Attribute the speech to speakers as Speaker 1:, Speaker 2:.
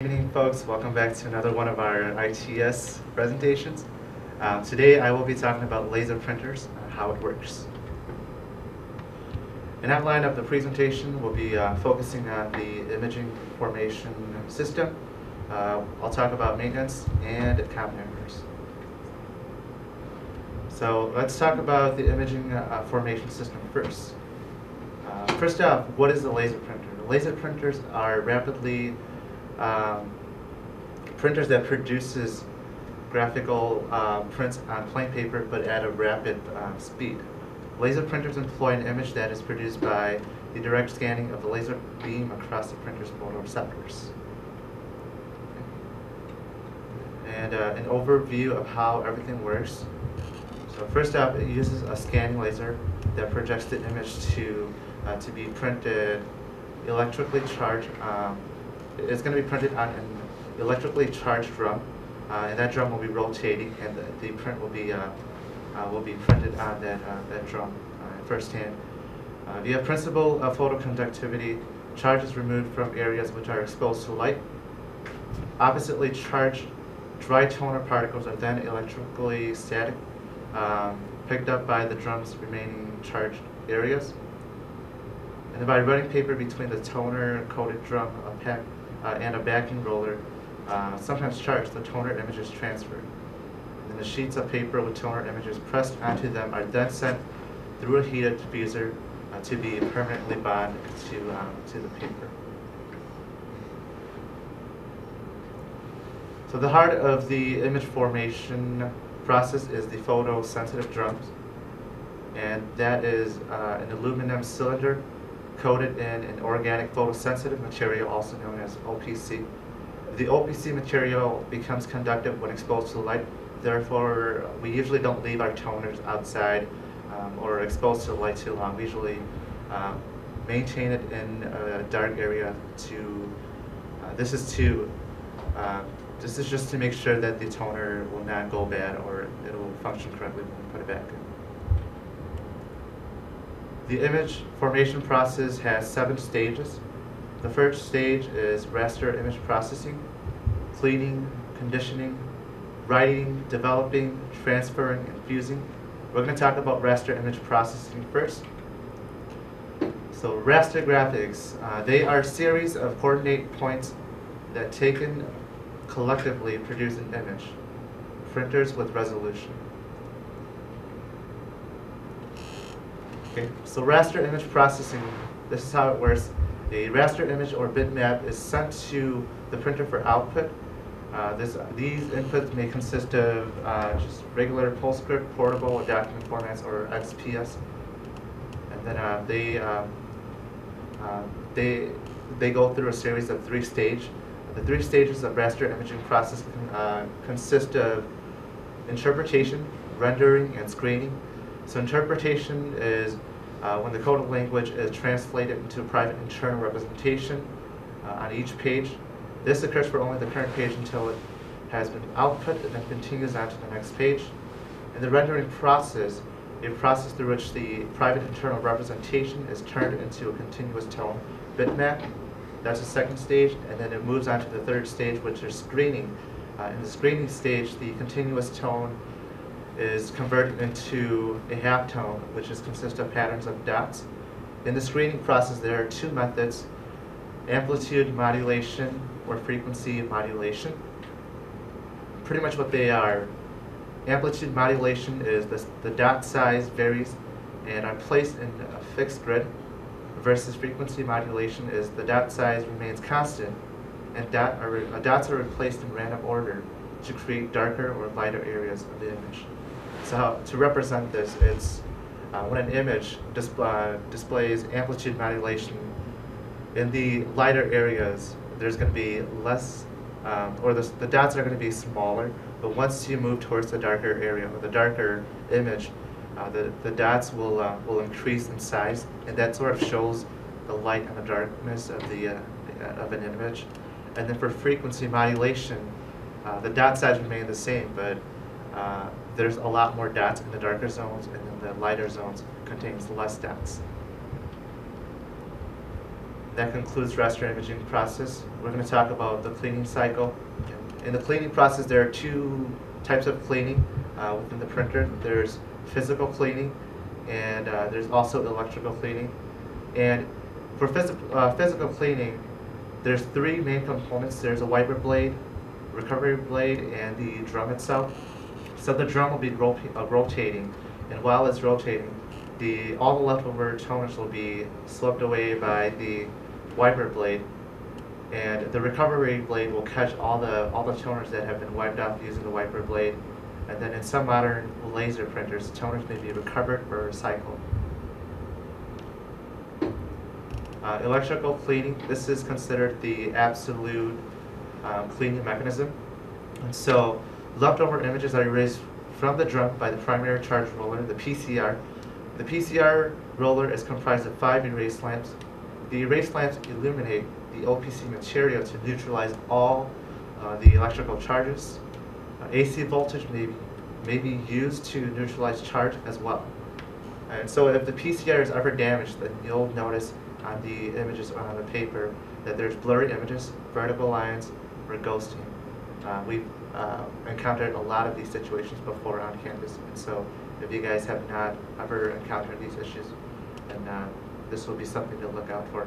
Speaker 1: Good evening, folks. Welcome back to another one of our ITS presentations. Today I will be talking about laser printers and how it works. An outline of the presentation will be focusing on the imaging formation system. I'll talk about maintenance and common errors. So let's talk about the imaging formation system first. First off, what is a laser printer? Laser printers are rapidly printers that produces graphical prints on plain paper but at a rapid speed. Laser printers employ an image that is produced by the direct scanning of the laser beam across the printer's photoreceptors. And an overview of how everything works. So first up, it uses a scanning laser that projects the image to be printed electrically charged. It's going to be printed on an electrically charged drum, and that drum will be rotating, and the print will be printed on that drum firsthand. Via principle of photoconductivity, charge is removed from areas which are exposed to light. Oppositely charged dry toner particles are then electrically static, picked up by the drum's remaining charged areas. And then by running paper between the toner-coated drum and a backing roller, sometimes charged, the toner image is transferred. And then the sheets of paper with toner images pressed onto them are then sent through a heated diffuser to be permanently bonded to the paper. So the heart of the image formation process is the photosensitive drums, and that is an aluminum cylinder coated in an organic photosensitive material, also known as OPC. The OPC material becomes conductive when exposed to light. Therefore, we usually don't leave our toners outside or exposed to light too long. We usually maintain it in a dark area. This is just to make sure that the toner will not go bad, or it will function correctly when we put it back in. The image formation process has 7 stages. The first stage is raster image processing, cleaning, conditioning, writing, developing, transferring, and fusing. We're going to talk about raster image processing first. So raster graphics, they are a series of coordinate points that taken collectively produce an image. Printers with resolution. Okay, so raster image processing, this is how it works. A raster image or bitmap is sent to the printer for output. These inputs may consist of just regular PostScript, portable, or document formats, or XPS. And then they go through a series of 3 stages. The 3 stages of raster imaging process consist of interpretation, rendering, and screening. So interpretation is when the coded language is translated into private internal representation on each page. This occurs for only the current page until it has been output and then continues on to the next page. In the rendering process, a process through which the private internal representation is turned into a continuous tone bitmap. That's the second stage, and then it moves on to the third stage, which is screening. In the screening stage, the continuous tone is converted into a halftone, which consists of patterns of dots. In the screening process, there are 2 methods: amplitude modulation or frequency modulation. Pretty much what they are: amplitude modulation is the dot size varies and are placed in a fixed grid, versus frequency modulation is the dot size remains constant and dots are replaced in random order to create darker or lighter areas of the image. So to represent this, it's when an image displays amplitude modulation, in the lighter areas there's going to be less, or the dots are going to be smaller, but once you move towards the darker area or the darker image, the dots will increase in size, and that sort of shows the light and the darkness of an image. And then for frequency modulation, the dot size remain the same, but there's a lot more dots in the darker zones, and then the lighter zones contains less dots. That concludes raster imaging process. We're going to talk about the cleaning cycle. In the cleaning process, there are two types of cleaning within the printer. There's physical cleaning, and there's also electrical cleaning. And for physical cleaning, there's three main components. There's a wiper blade, recovery blade, and the drum itself. So the drum will be rotating, and while it's rotating, all the leftover toners will be swept away by the wiper blade, and the recovery blade will catch all the toners that have been wiped off using the wiper blade. And then in some modern laser printers, toners may be recovered or recycled. Electrical cleaning, this is considered the absolute cleaning mechanism. And so leftover images are erased from the drum by the primary charge roller, the PCR. The PCR roller is comprised of 5 erase lamps. The erase lamps illuminate the OPC material to neutralize all the electrical charges. AC voltage may be used to neutralize charge as well. And so if the PCR is ever damaged, then you'll notice on the images on the paper that there's blurry images, vertical lines, or ghosting. We've encountered a lot of these situations before on campus, and so if you guys have not ever encountered these issues, then this will be something to look out for.